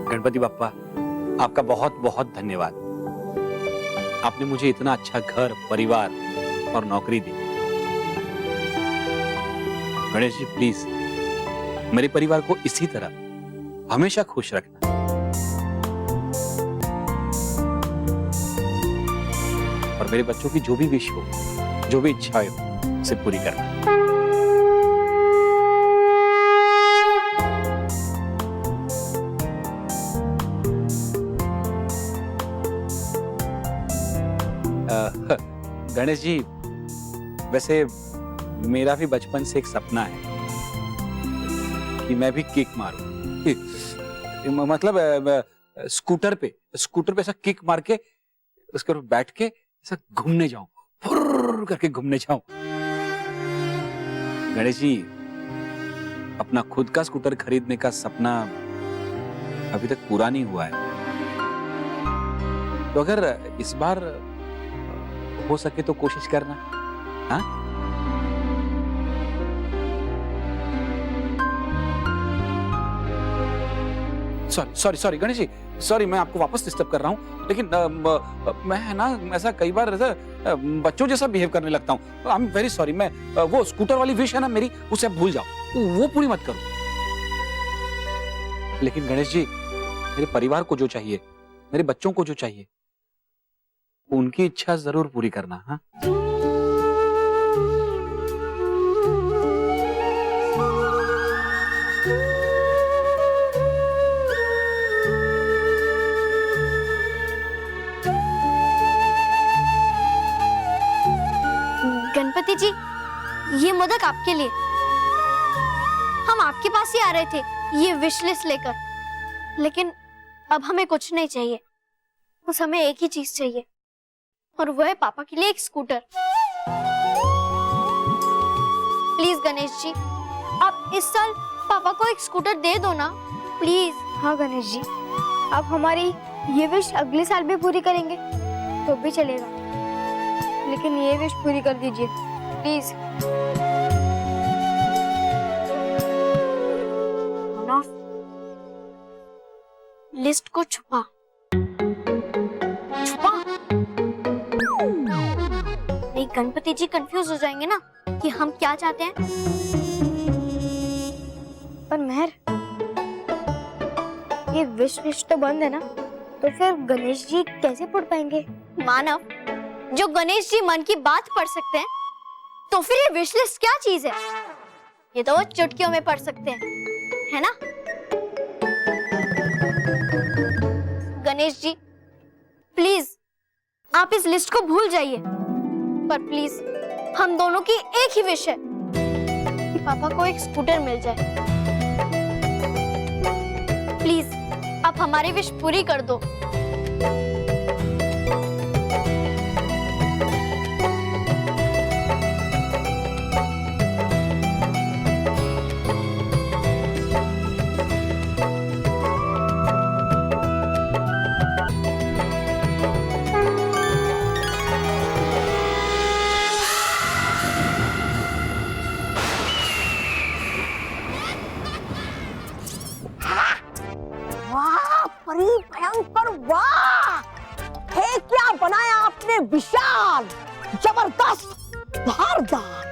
गणपति बप्पा, आपका बहुत बहुत धन्यवाद। आपने मुझे इतना अच्छा घर, परिवार और नौकरी दी। गणेश जी, प्लीज मेरे परिवार को इसी तरह हमेशा खुश रखना। और मेरे बच्चों की जो भी विश हो, जो भी इच्छा हो, उसे पूरी करना। गणेश जी, वैसे मेरा भी बचपन से एक सपना है कि मैं भी किक मारूं मतलब स्कूटर पे ऐसा किक मार के उसके ऊपर बैठ के ऐसा घूमने जाऊं, फुर्र करके घूमने जाऊं। गणेश जी, अपना खुद का स्कूटर खरीदने का सपना अभी तक पूरा नहीं हुआ है, तो अगर इस बार हो सके तो कोशिश करना। हाँ, सॉरी गणेश जी, सॉरी मैं आपको वापस डिस्टर्ब कर रहा हूँ, लेकिन मैं ना ऐसा कई बार ऐसा बच्चों जैसा बिहेव करने लगता हूँ। I am very sorry. मैं वो स्कूटर वाली विश है ना मेरी, उसे आप भूल जाओ, वो पूरी मत करो। लेकिन गणेश जी, मेरे परिवार को जो चाहिए, मेरे बच्चों को जो चाहिए, उनकी इच्छा जरूर पूरी करना। हाँ, गणपति जी, ये मोदक आपके लिए। हम आपके पास ही आ रहे थे ये विश लिस्ट लेकर, लेकिन अब हमें कुछ नहीं चाहिए, बस हमें एक ही चीज चाहिए, और वो है पापा के लिए एक स्कूटर। प्लीज गणेश जी, आप इस साल पापा को एक स्कूटर दे दो ना, प्लीज। हाँ गणेश जी, आप हमारी ये विश अगले साल भी पूरी करेंगे तो भी चलेगा, लेकिन ये विश पूरी कर दीजिए प्लीज। लिस्ट को छुपा नहीं, गणपति जी कंफ्यूज हो जाएंगे ना कि हम क्या चाहते हैं। पर मेहर, ये विश तो बंद है ना, तो फिर गणेश जी कैसे पढ़ पाएंगे? मानव, जो गणेश जी मन की बात पढ़ सकते हैं, तो फिर ये विश लिस्ट क्या चीज है? ये तो वो चुटकियों में पढ़ सकते हैं, है ना? गणेश जी प्लीज, आप इस लिस्ट को भूल जाइए, पर प्लीज हम दोनों की एक ही विश है कि पापा को एक स्कूटर मिल जाए। प्लीज आप हमारी विश पूरी कर दो। विशाल, जबरदस्त, धारदार,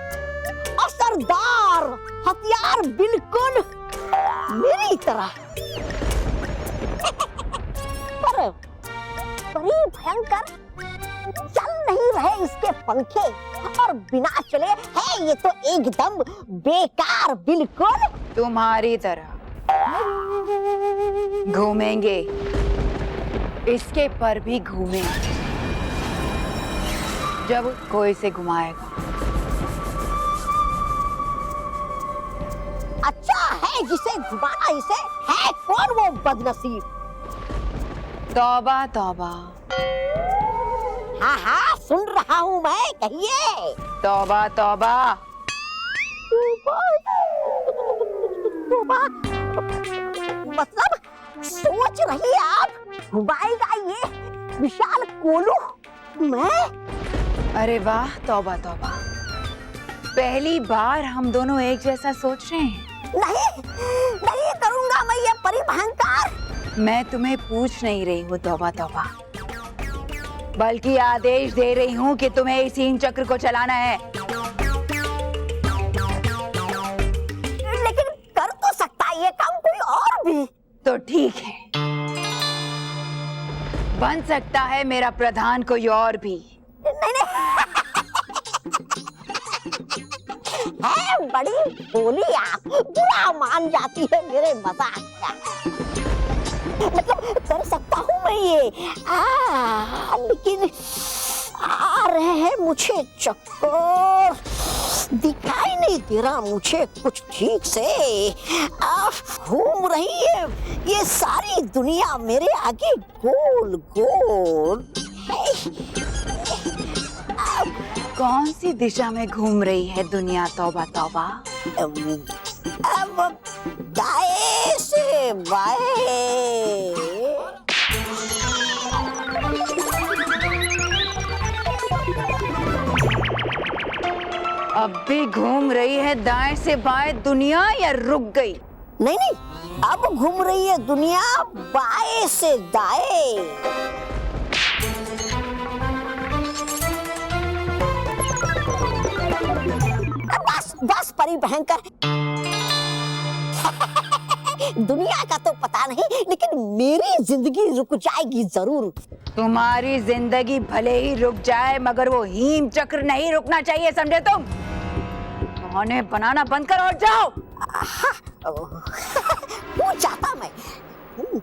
असरदार हथियार, बिल्कुल मेरी तरह। पर बड़ी भयंकर, चल नहीं रहे इसके पंखे, और बिना चले है ये तो एकदम बेकार, बिल्कुल तुम्हारी तरह घूमेंगे, इसके पर भी घूमेंगे जब कोई से घुमाएगा। अच्छा है जिसे घुमाना, इसे है कौन वो बदनसीब? तौबा तौबा। हाँ हाँ सुन रहा हूँ मैं, कहिए। तौबा तौबा। तौबा मतलब सोच रही आप घुमाएगा ये विशाल कोलू? मैं? अरे वाह, तौबा तौबा, पहली बार हम दोनों एक जैसा सोच रहे हैं। नहीं करूंगा मैं ये परिभयंकर। मैं तुम्हें पूछ नहीं रही हूँ तौबा तौबा, बल्कि आदेश दे रही हूँ कि तुम्हें इस हीन चक्र को चलाना है। लेकिन कर तो सकता है ये काम कोई और भी। तो ठीक है, बन सकता है मेरा प्रधान कोई और भी। नहीं है, बड़ी बोली आप, बुरा मान जाती है मेरे मजाक का। मतलब कर सकता हूँ मैं ये, लेकिन आ रहे हैं मुझे चक्कर। दिखाई नहीं दे रहा मुझे कुछ ठीक से। घूम रही है ये सारी दुनिया मेरे आगे गोल गोल। कौन सी दिशा में घूम रही है दुनिया? तौबा तौबा। अब दाएं से बाएं। अब भी घूम रही है दाएं से बाएं दुनिया, या रुक गई? नहीं नहीं, अब घूम रही है दुनिया बाएं से दाएं। बस बस परी भयंकर। दुनिया का तो पता नहीं, लेकिन मेरी जिंदगी रुक जाएगी जरूर। तुम्हारी जिंदगी भले ही रुक जाए, मगर वो हीम चक्र नहीं रुकना चाहिए, समझे तुम? बहाने बनाना बंद करो और जाओ।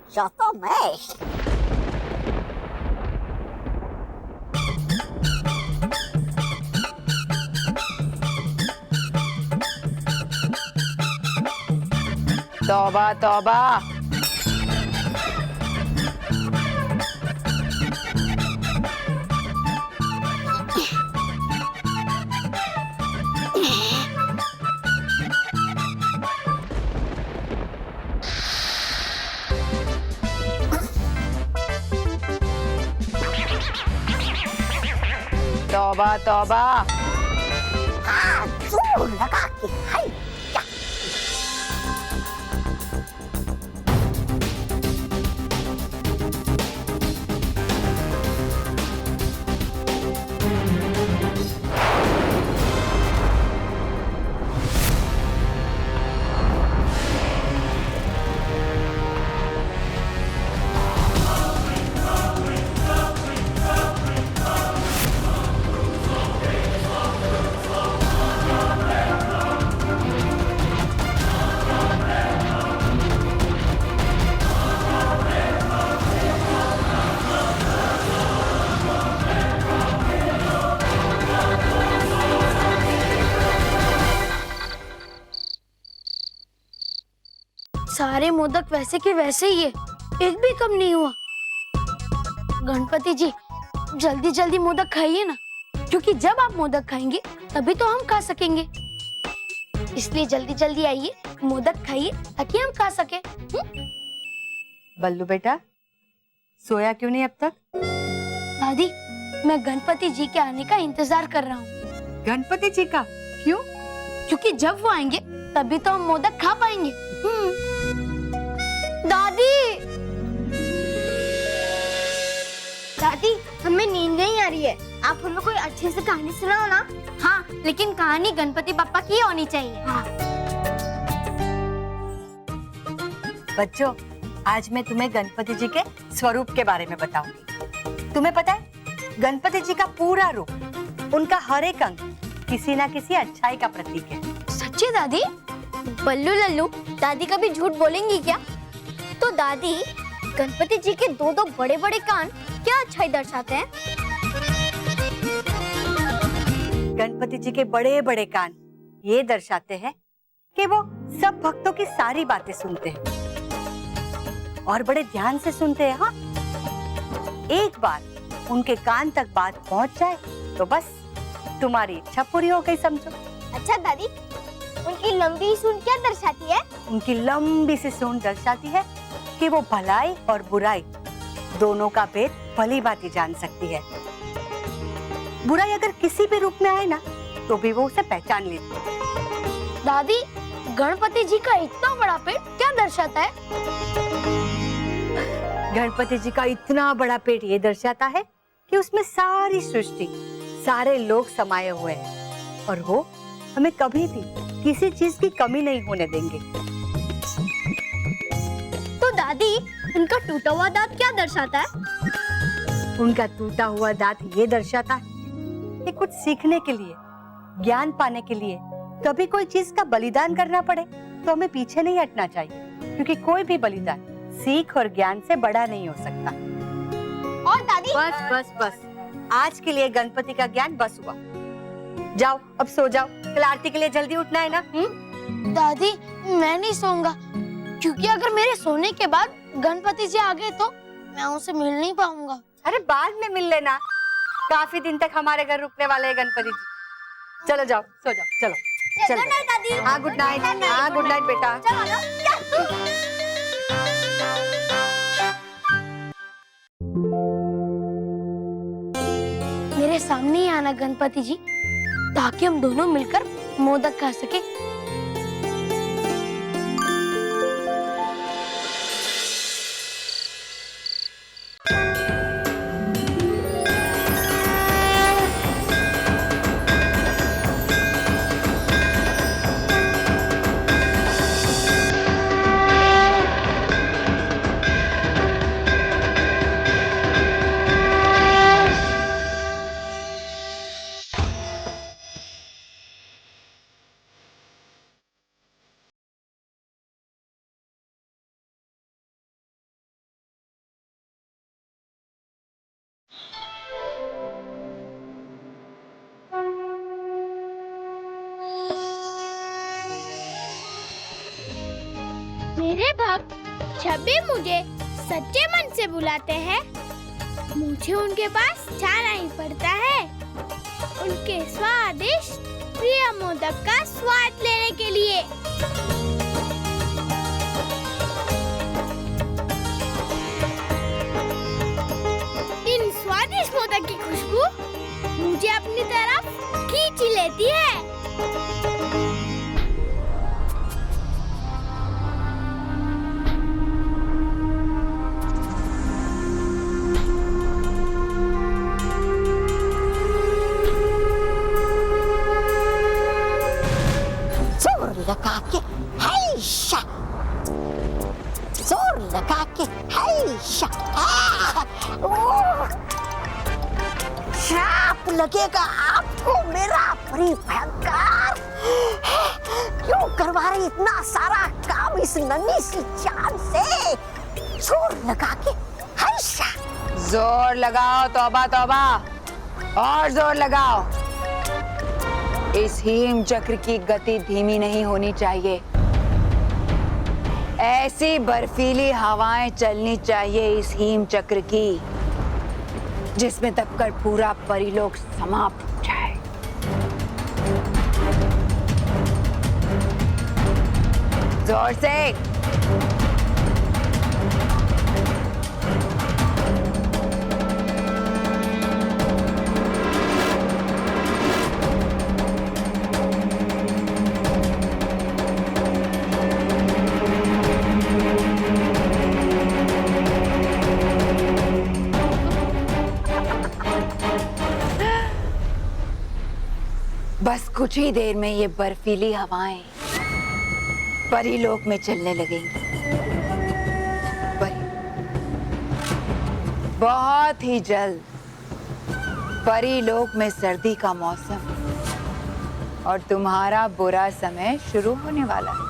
जाता मैं। तौबा तौबा। तौबा तौबा। जोर लगा के हाय। सारे मोदक वैसे के वैसे ही है, एक भी कम नहीं हुआ। गणपति जी जल्दी जल्दी मोदक खाइए ना, क्योंकि जब आप मोदक खाएंगे तभी तो हम खा सकेंगे। इसलिए जल्दी जल्दी आइए, मोदक खाइए ताकि हम खा सके। बल्लू बेटा, सोया क्यों नहीं अब तक? दादी, मैं गणपति जी के आने का इंतजार कर रहा हूँ। गणपति जी का? क्यों? क्योंकि जब वो आएंगे तभी तो हम मोदक खा पाएंगे। दादी, दादी हमें नींद नहीं आ रही है, आप हमें कोई अच्छे से कहानी सुनाओ ना। हाँ, लेकिन कहानी गणपति पापा की होनी चाहिए। हाँ। बच्चों, आज मैं तुम्हें गणपति जी के स्वरूप के बारे में बताऊंगी। तुम्हें पता है, गणपति जी का पूरा रूप, उनका हर एक अंग किसी ना किसी अच्छाई का प्रतीक है। सच्ची दादी? बल्लू लल्लू, दादी कभी झूठ बोलेंगी क्या? तो दादी, गणपति जी के दो दो बड़े बड़े कान क्या अच्छाई दर्शाते हैं? गणपति जी के बड़े बड़े कान ये दर्शाते हैं कि वो सब भक्तों की सारी बातें सुनते हैं और बड़े ध्यान से सुनते हैं। हाँ, एक बार उनके कान तक बात पहुंच जाए तो बस तुम्हारी इच्छा पूरी हो गई समझो। अच्छा दादी, उनकी लंबी सूंड क्या दर्शाती है? उनकी लंबी सी सूंड दर्शाती है कि वो भलाई और बुराई दोनों का भेद भली भांति जान सकती है। बुराई अगर किसी भी रूप में आए ना, तो भी वो उसे पहचान लेती है। दादी, गणपति जी का इतना बड़ा पेट क्या दर्शाता है? गणपति जी का इतना बड़ा पेट ये दर्शाता है कि उसमें सारी सृष्टि, सारे लोग समाये हुए हैं और वो हमें कभी भी किसी चीज की कमी नहीं होने देंगे। तो दादी, उनका टूटा हुआ दांत क्या दर्शाता है? उनका टूटा हुआ दांत ये दर्शाता है कि कुछ सीखने के लिए, ज्ञान पाने के लिए कभी कोई चीज का बलिदान करना पड़े तो हमें पीछे नहीं हटना चाहिए, क्योंकि कोई भी बलिदान सीख और ज्ञान से बड़ा नहीं हो सकता। और दादी, बस बस बस, आज के लिए गणपति का ज्ञान बस हुआ। जाओ अब सो जाओ, कल आरती के लिए जल्दी उठना है ना। दादी मैं नहीं सोऊंगा, क्योंकि अगर मेरे सोने के बाद गणपति जी आ गए तो मैं उनसे मिल नहीं पाऊंगा। अरे बाद में मिल लेना, काफी दिन तक हमारे घर रुकने वाले हैं गणपति जी। चलो जाओ सो जाओ, चलो चलो। गुड नाइट दादी। हाँ गुड नाइट, हाँ गुड नाइट बेटा। चलो ना। मेरे सामने ही आना गणपति जी, ताकि हम दोनों मिलकर मोदक खा सके। मेरे भक्त जब भी मुझे सच्चे मन से बुलाते हैं, मुझे उनके पास जाना ही पड़ता है, उनके स्वादिष्ट प्रिय मोदक का स्वाद लेने के लिए। इन स्वादिष्ट मोदक की खुशबू मुझे अपनी तरफ खींच लेती है। लगा के हैशा, जोर लगा के हैशा, श्राप लगेगा आपको मेरा परी भयंकर। क्यों करवा रही इतना सारा काम इस नन्ही सी जान से? जोर लगा के हैशा। जोर लगाओ तौबा तौबा, और जोर लगाओ। इस हीम चक्र की गति धीमी नहीं होनी चाहिए, ऐसी बर्फीली हवाएं चलनी चाहिए इस हीम चक्र की जिसमें दबकर पूरा परिलोक समाप्त हो जाए। जोर से। बस कुछ ही देर में ये बर्फीली हवाएं परीलोक में चलने लगेंगी। बहुत ही जल्द परीलोक में सर्दी का मौसम और तुम्हारा बुरा समय शुरू होने वाला है।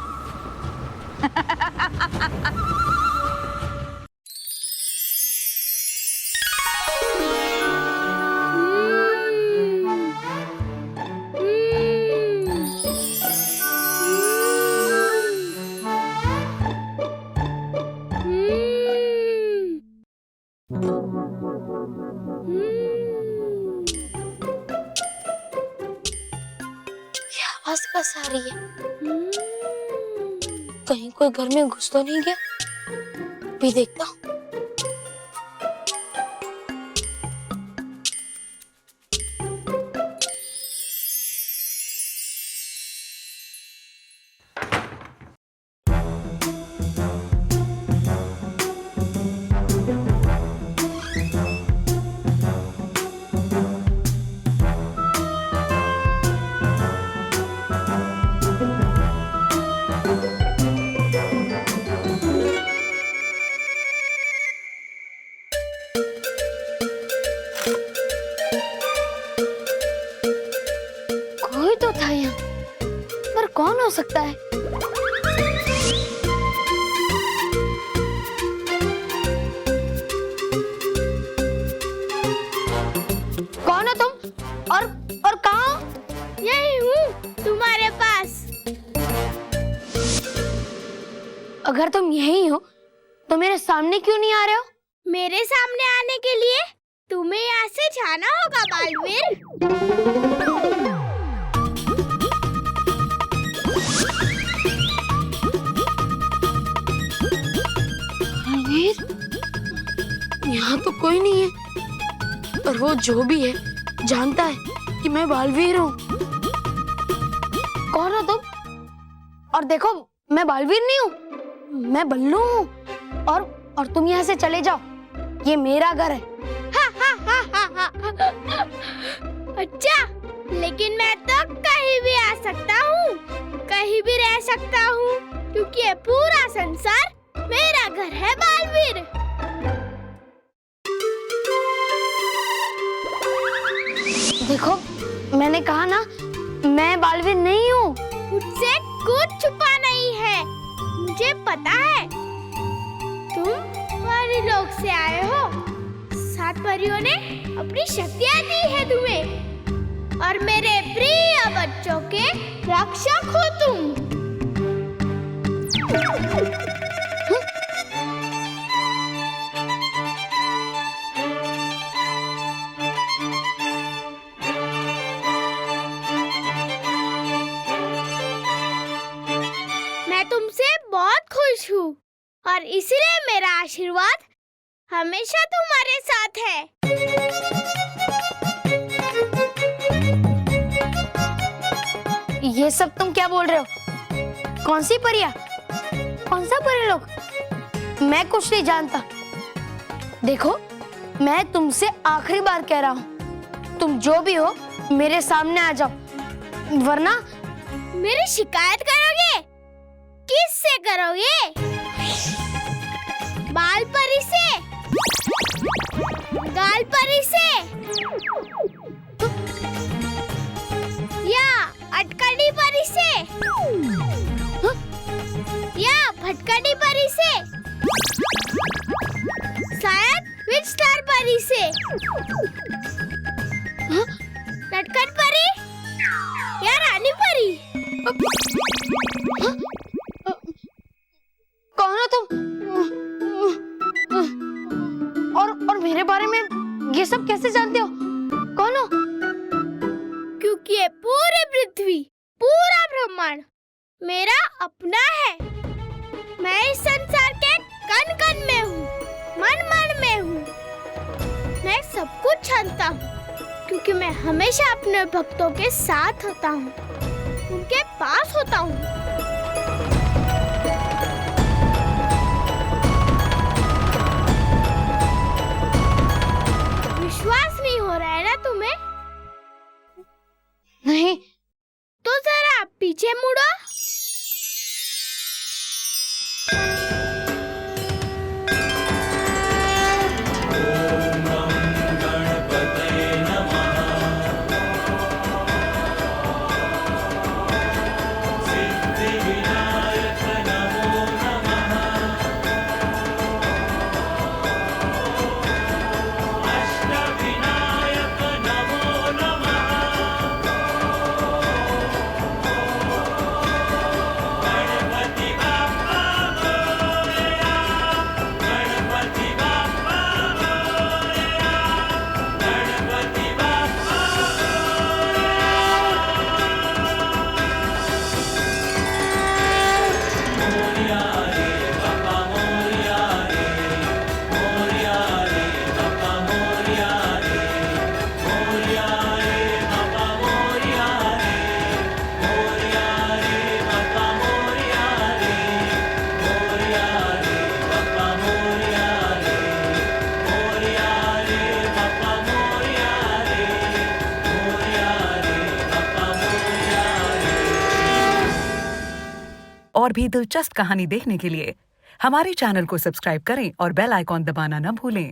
आवाज कैसे आ रही है? कहीं कोई घर में घुस तो नहीं गया? भी देखता हूँ। कोई तो था यहाँ, पर कौन हो सकता है? कौन हो तुम? और कहाँ हो? अगर तुम यही हो तो मेरे सामने क्यों नहीं आ रहे हो? मेरे सामने आने के लिए तुम्हें यहाँ से जाना होगा बालवीर। यहाँ तो कोई नहीं है, और वो जो भी है जानता है कि मैं बालवीर हूँ। कौन हो तुम? और देखो मैं बालवीर नहीं हूँ, मैं बल्लू हूँ। और तुम यहाँ से चले जाओ, ये मेरा घर है। अच्छा, लेकिन मैं तो कहीं भी आ सकता हूँ, कहीं भी रह सकता हूँ, क्योंकि ये पूरा संसार मेरा घर है बालवीर। देखो मैंने कहा ना, मैं बालवीर नहीं हूँ। मुझसे कुछ छुपा नहीं है, मुझे पता है। तुम परिलोक से आए हो, 7 परियों ने अपनी शक्तियाँ दी है तुम्हें, और मेरे प्रिय बच्चों के रक्षक हो तुम। मैं तुमसे बहुत खुश हूँ, और इसलिए मेरा आशीर्वाद हमेशा तुम्हारे साथ है। ये सब तुम क्या बोल रहे हो? कौन सी परियां? कौन सा परिलोक? मैं कुछ नहीं जानता। देखो मैं तुमसे आखिरी बार कह रहा हूँ, तुम जो भी हो मेरे सामने आ जाओ, वरना मेरी शिकायत करोगे? किससे करोगे? बाल परी से? गाल परी से? या अटकड़ी परी से? या भटकड़ी परी से? शायद विच स्टार परी से? नटखट परी या रानी परी? कौन हो तुम? और मेरे बारे में ये सब कैसे जानते हो? कौन हो? क्योंकि ये पूरी पृथ्वी, पूरा ब्रह्मांड मेरा अपना है। मैं इस संसार के कण कण में हूँ, मन मन में हूँ। मैं सब कुछ जानता हूँ, क्योंकि मैं हमेशा अपने भक्तों के साथ होता हूँ, उनके पास होता हूँ। विश्वास नहीं हो रहा है ना तुम्हें? नहीं। तो जरा पीछे मुड़ो। और भी दिलचस्प कहानी देखने के लिए हमारे चैनल को सब्सक्राइब करें और बेल आइकॉन दबाना न भूलें।